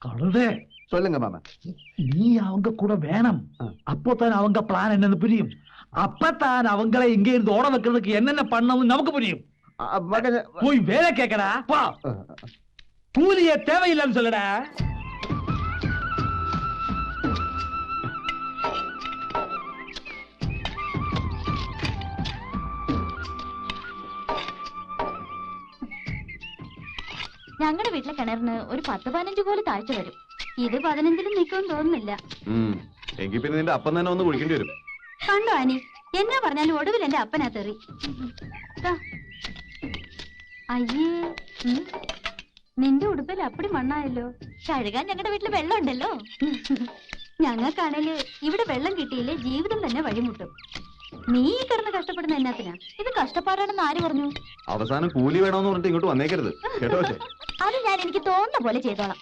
கழுதே சொல்லுங்க மாமா. நீ அவங்க கூட வேணும். அப்போதான் அவங்க பிளான் என்னன்னு புரியும். அப்பதான் அவங்களை இங்க இருந்து ஓட வைக்கிறதுக்கு என்னென்ன பண்ணணும் நமக்கு புரியும். போய் வேலை கேட்கடா. பா கூலிய தேவையில்லைன்னு சொல்லடா. ഞങ്ങളുടെ വീട്ടിലെ കിണറിന് ഒരു 10-15 കോല് താഴ്ച വരും. ഇത് 15-ലും നിൽക്കുമെന്ന് തോന്നുന്നില്ല. എങ്കിൽ പിന്നെ നിന്റെ അപ്പം തന്നെ ഒന്ന് കുടിക്കേണ്ടി വരും. കണ്ടോ ആനി, എന്നാ പറഞ്ഞാലും ഒടുവിൽ എന്റെ അപ്പനാ തെറി. അയ്യേ, നിന്റെ ഉടുപ്പിൽ അപ്പടി മണ്ണായല്ലോ. കഴുകാൻ ഞങ്ങളുടെ വീട്ടിൽ വെള്ളം ഉണ്ടല്ലോ. ഞങ്ങൾക്കാണേല് ഇവിടെ വെള്ളം കിട്ടിയില്ലേ ജീവിതം തന്നെ വഴിമുട്ടും. നീ കിടന്ന് കഷ്ടപ്പെടുന്ന എന്നാത്തിനാ? ഇത് കഷ്ടപ്പാടാണെന്ന് ആര് പറഞ്ഞു? അവസാനം കൂലി വേണമെന്ന് പറഞ്ഞിട്ട് ഇങ്ങോട്ട് വന്നേക്കരുത് കേട്ടോ. അത് ഞാൻ എനിക്ക് തോന്നുന്ന പോലെ ചെയ്തോളാം.